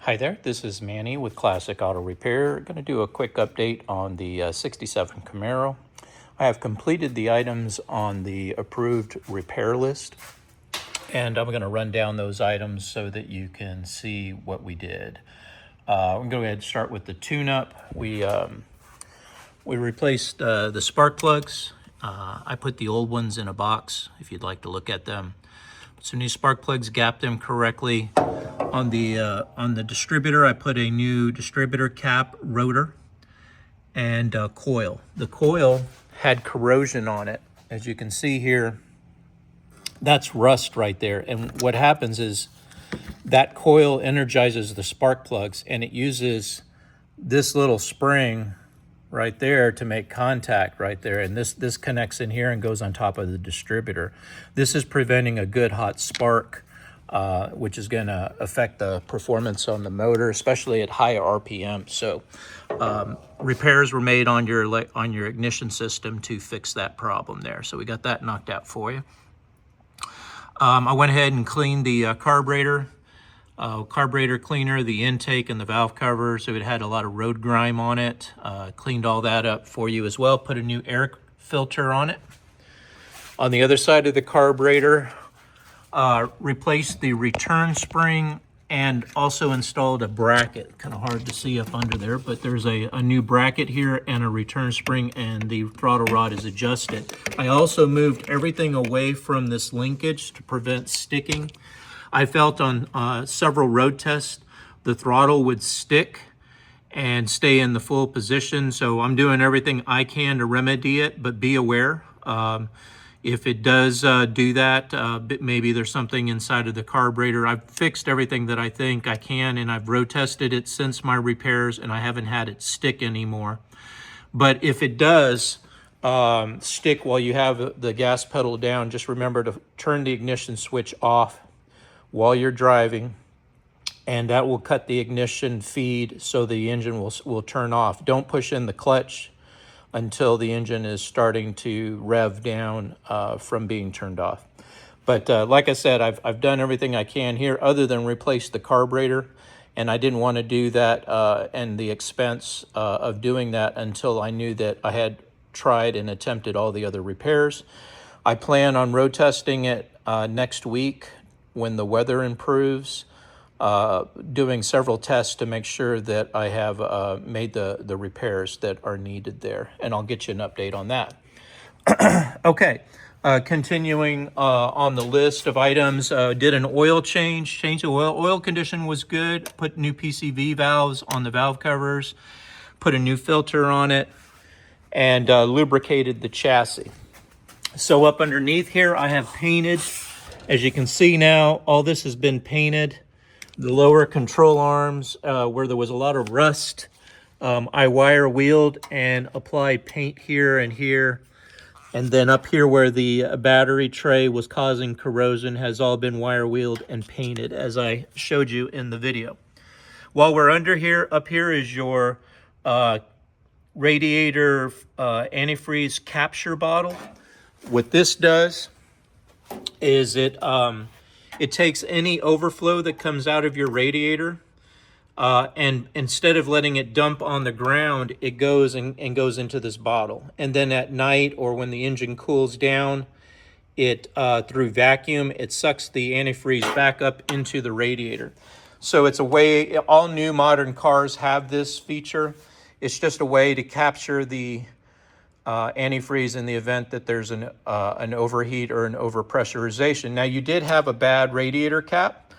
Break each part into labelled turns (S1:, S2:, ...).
S1: Hi there, this is Manny with Classic Auto Repair. Going to do a quick update on the 67 Camaro. I have completed the items on the approved repair list, and I'm going to run down those items so that you can see what we did. I'm going to go ahead and start with the tune-up. We replaced the spark plugs. I put the old ones in a box if you'd like to look at them. So new spark plugs, gapped them correctly. On the distributor, I put a new distributor cap, rotor, and coil. The coil had corrosion on it. As you can see here, that's rust right there. And what happens is that coil energizes the spark plugs, and it uses this little spring right there to make contact right there. And this connects in here and goes on top of the distributor. This is preventing a good hot spark, which is going to affect the performance on the motor, especially at high RPM. So repairs were made on your ignition system to fix that problem there. So we got that knocked out for you. I went ahead and cleaned the carburetor cleaner, the intake, and the valve cover. So it had a lot of road grime on it. Cleaned all that up for you as well. Put a new air filter on it. On the other side of the carburetor, replaced the return spring and also installed a bracket. Kind of hard to see up under there, but there's a new bracket here and a return spring, and the throttle rod is adjusted. I also moved everything away from this linkage to prevent sticking. I felt on several road tests the throttle would stick and stay in the full position, so I'm doing everything I can to remedy it, but be aware. If it does do that, maybe there's something inside of the carburetor. I've fixed everything that I think I can, and I've road tested it since my repairs, and I haven't had it stick anymore. But if it does stick while you have the gas pedal down, just remember to turn the ignition switch off while you're driving, and that will cut the ignition feed so the engine will turn off. Don't push in the clutch until the engine is starting to rev down from being turned off. But like I said, I've done everything I can here other than replace the carburetor, and I didn't want to do that and the expense of doing that until I knew that I had tried and attempted all the other repairs. I plan on road testing it next week when the weather improves, doing several tests to make sure that I have made the repairs that are needed there. And I'll get you an update on that. Okay, continuing on the list of items, did an oil change the oil. Oil condition was good. Put new PCV valves on the valve covers, put a new filter on it, and lubricated the chassis. So up underneath here, I have painted. As you can see now, all this has been painted. The lower control arms, where there was a lot of rust, I wire wheeled and applied paint here and here. And then up here where the battery tray was causing corrosion has all been wire wheeled and painted, as I showed you in the video. While we're under here, up here is your radiator antifreeze capture bottle. What this does is it takes any overflow that comes out of your radiator, and instead of letting it dump on the ground, it goes and goes into this bottle. And then at night or when the engine cools down, it through vacuum, it sucks the antifreeze back up into the radiator. So it's a way, all new modern cars have this feature. It's just a way to capture the antifreeze in the event that there's an overheat or an overpressurization. Now, you did have a bad radiator cap,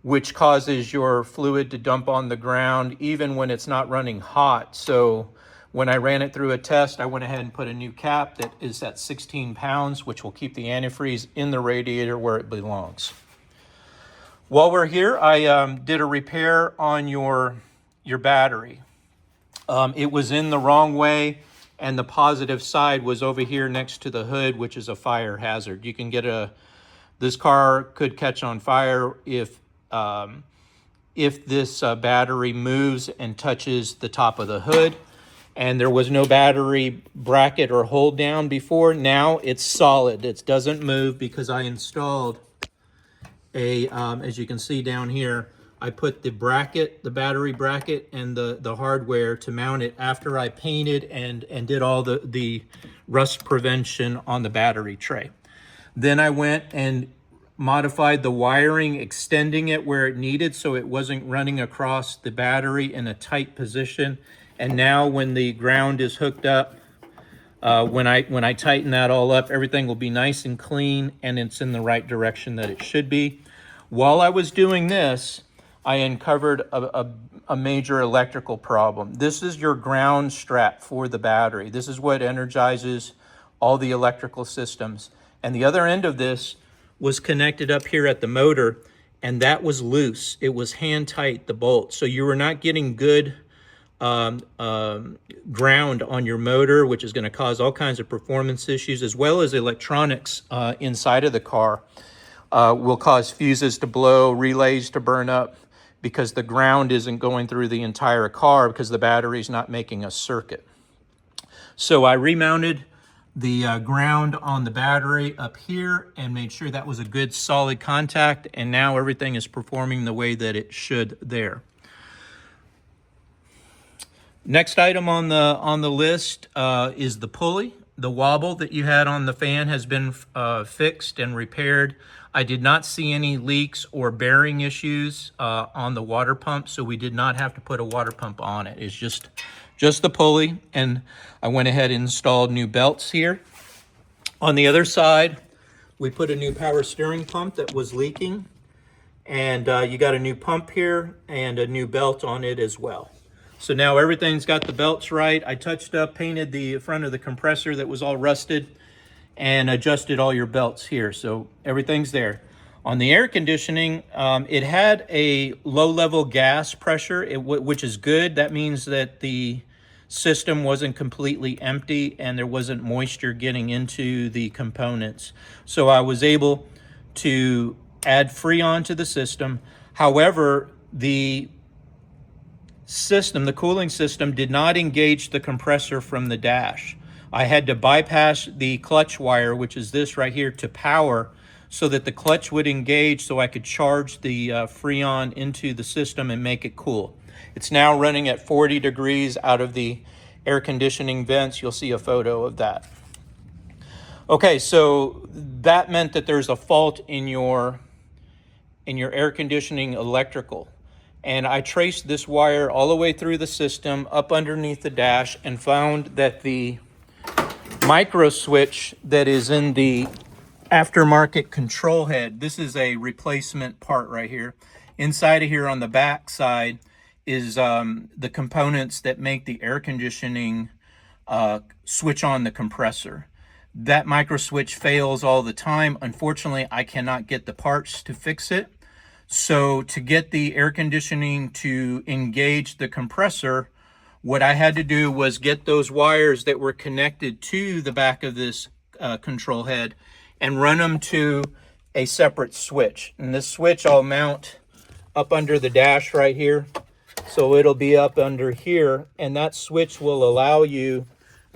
S1: which causes your fluid to dump on the ground even when it's not running hot. So when I ran it through a test, I went ahead and put a new cap that is at 16 pounds, which will keep the antifreeze in the radiator where it belongs. While we're here, I did a repair on your battery. It was in the wrong way, and the positive side was over here next to the hood, which is a fire hazard. You can get this car could catch on fire if this battery moves and touches the top of the hood. And there was no battery bracket or hold down before. Now it's solid. It doesn't move because I installed as you can see down here, I put the bracket, the battery bracket, and the hardware to mount it after I painted and did all the rust prevention on the battery tray. Then I went and modified the wiring, extending it where it needed so it wasn't running across the battery in a tight position. And now when the ground is hooked up, when I tighten that all up, everything will be nice and clean and it's in the right direction that it should be. While I was doing this, I uncovered a major electrical problem. This is your ground strap for the battery. This is what energizes all the electrical systems. And the other end of this was connected up here at the motor, and that was loose. It was hand tight, the bolt. So you were not getting good ground on your motor, which is going to cause all kinds of performance issues, as well as electronics inside of the car will cause fuses to blow, relays to burn up, because the ground isn't going through the entire car because the battery's not making a circuit. So I remounted the ground on the battery up here and made sure that was a good solid contact, and now everything is performing the way that it should there. Next item on the list is the pulley. The wobble that you had on the fan has been fixed and repaired. I did not see any leaks or bearing issues on the water pump, so we did not have to put a water pump on it. It's just the pulley, and I went ahead and installed new belts here. On the other side, we put a new power steering pump that was leaking, and you got a new pump here and a new belt on it as well. So now everything's got the belts right. I touched up, painted the front of the compressor that was all rusted, and adjusted all your belts here. So everything's there. On the air conditioning, it had a low-level gas pressure, which is good. That means that the system wasn't completely empty and there wasn't moisture getting into the components. So I was able to add Freon to the system. However, the cooling system did not engage the compressor from the dash. I had to bypass the clutch wire, which is this right here, to power so that the clutch would engage so I could charge the Freon into the system and make it cool. It's now running at 40 degrees out of the air conditioning vents. You'll see a photo of that. Okay, so that meant that there's a fault in your air conditioning electrical. And I traced this wire all the way through the system, up underneath the dash, and found that the micro switch that is in the aftermarket control head, this is a replacement part right here. Inside of here on the back side is the components that make the air conditioning switch on the compressor. That micro switch fails all the time. Unfortunately, I cannot get the parts to fix it. So to get the air conditioning to engage the compressor, what I had to do was get those wires that were connected to the back of this control head and run them to a separate switch. And this switch I'll mount up under the dash right here. So it'll be up under here, and that switch will allow you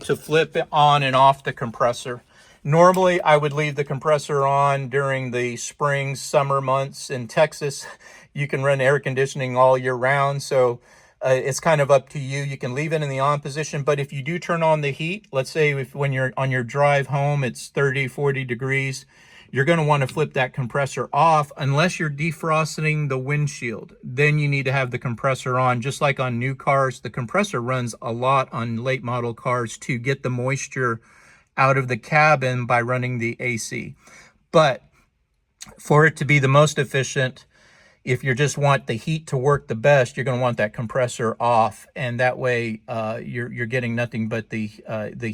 S1: to flip it on and off the compressor. Normally, I would leave the compressor on during the spring, summer months. In Texas, you can run air conditioning all year round, so it's kind of up to you. You can leave it in the on position, but if you do turn on the heat, let's say when you're on your drive home, it's 30, 40 degrees, you're going to want to flip that compressor off unless you're defrosting the windshield. Then you need to have the compressor on. Just like on new cars, the compressor runs a lot on late model cars to get the moisture out of the cabin by running the AC. But for it to be the most efficient, if you just want the heat to work the best, you're going to want that compressor off, and that way you're getting nothing but the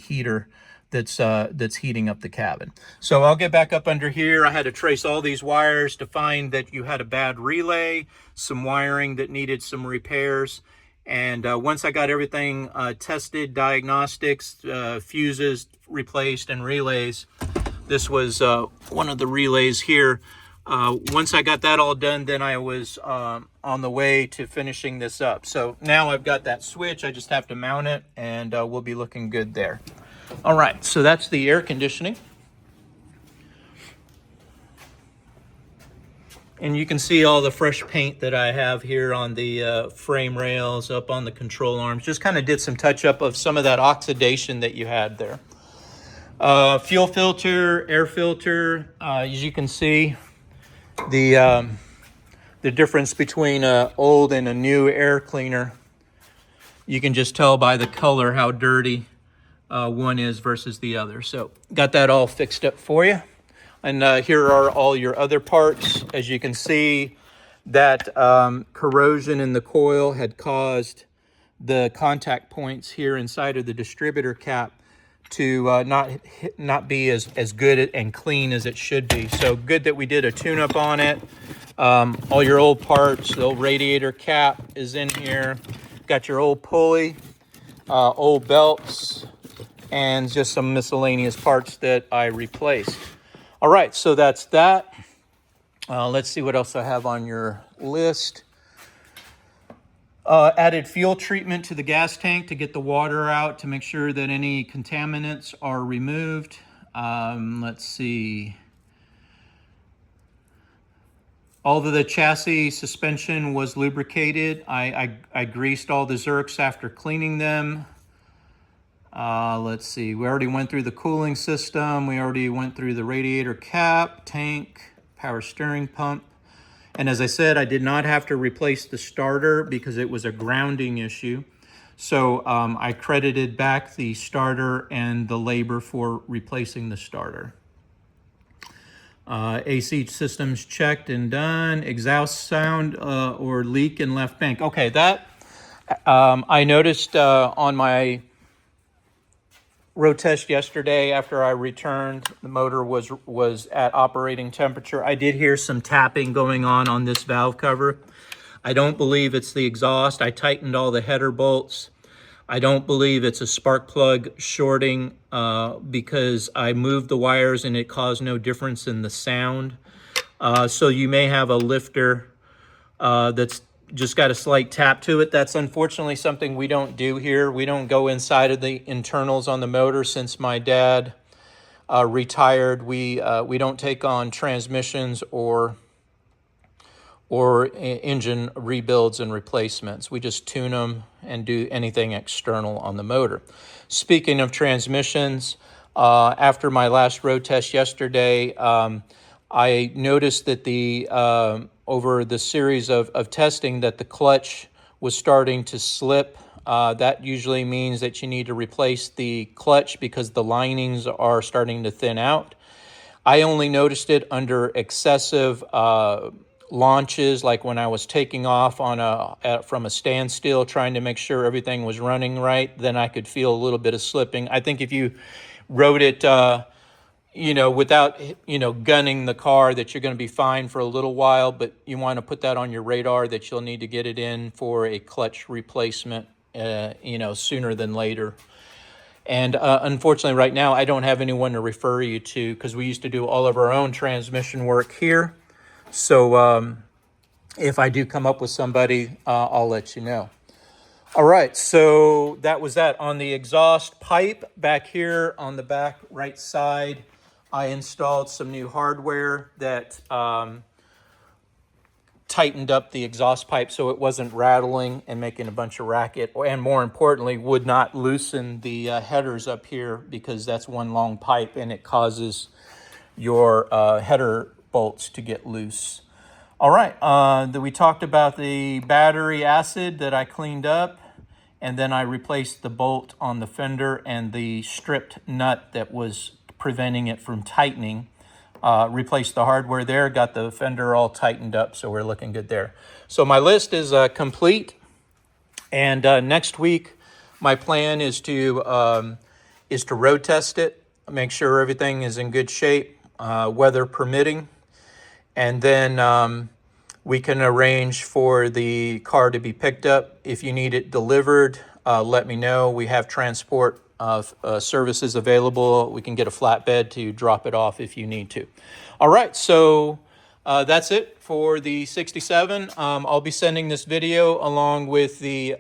S1: heater that's heating up the cabin. So I'll get back up under here. I had to trace all these wires to find that you had a bad relay, some wiring that needed some repairs. And once I got everything tested, diagnostics, fuses replaced, and relays, this was one of the relays here. Once I got that all done, then I was on the way to finishing this up. So now I've got that switch. I just have to mount it, and we'll be looking good there. All right, so that's the air conditioning. And you can see all the fresh paint that I have here on the frame rails, up on the control arms. Just kind of did some touch up of some of that oxidation that you had there. Fuel filter, air filter, as you can see, the difference between an old and a new air cleaner. You can just tell by the color how dirty one is versus the other. So got that all fixed up for you. And here are all your other parts. As you can see, that corrosion in the coil had caused the contact points here inside of the distributor cap to not be as good and clean as it should be. So good that we did a tune-up on it. All your old parts, the old radiator cap is in here. Got your old pulley, old belts, and just some miscellaneous parts that I replaced. All right, so that's that. Let's see what else I have on your list. Added fuel treatment to the gas tank to get the water out to make sure that any contaminants are removed. Let's see. All of the chassis suspension was lubricated. I greased all the Zerks after cleaning them. Let's see, we already went through the cooling system. We already went through the radiator cap, tank, power steering pump. And as I said, I did not have to replace the starter because it was a grounding issue. So I credited back the starter and the labor for replacing the starter. AC systems checked and done. Exhaust sound or leak in left bank. Okay, that I noticed on my road test yesterday after I returned. The motor was at operating temperature. I did hear some tapping going on this valve cover. I don't believe it's the exhaust. I tightened all the header bolts. I don't believe it's a spark plug shorting because I moved the wires and it caused no difference in the sound. So you may have a lifter that's just got a slight tap to it. That's unfortunately something we don't do here. We don't go inside of the internals on the motor. Since my dad retired, we don't take on transmissions or engine rebuilds and replacements. We just tune them and do anything external on the motor. Speaking of transmissions, after my last road test yesterday, I noticed that over the series of testing that the clutch was starting to slip. That usually means that you need to replace the clutch because the linings are starting to thin out. I only noticed it under excessive launches, like when I was taking off from a standstill, trying to make sure everything was running right. Then I could feel a little bit of slipping. I think if you rode it without, gunning the car, that you're going to be fine for a little while, but you want to put that on your radar that you'll need to get it in for a clutch replacement, sooner than later. And unfortunately, right now, I don't have anyone to refer you to because we used to do all of our own transmission work here. So if I do come up with somebody, I'll let you know. All right, so that was that. On the exhaust pipe back here on the back right side, I installed some new hardware that tightened up the exhaust pipe so it wasn't rattling and making a bunch of racket, and more importantly, would not loosen the headers up here because that's one long pipe and it causes your header bolts to get loose. All right, we talked about the battery acid that I cleaned up, and then I replaced the bolt on the fender and the stripped nut that was preventing it from tightening. Replaced the hardware there, got the fender all tightened up, so we're looking good there. So my list is complete, and next week my plan is to road test it, make sure everything is in good shape, weather permitting, and then we can arrange for the car to be picked up. If you need it delivered, let me know. We have transport services available. We can get a flatbed to drop it off if you need to. All right, so that's it for the 67. I'll be sending this video along with the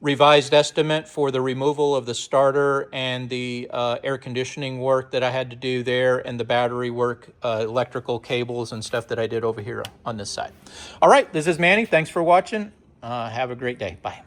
S1: revised estimate for the removal of the starter and the air conditioning work that I had to do there, and the battery work, electrical cables and stuff that I did over here on this side. All right, this is Manny. Thanks for watching. Have a great day. Bye.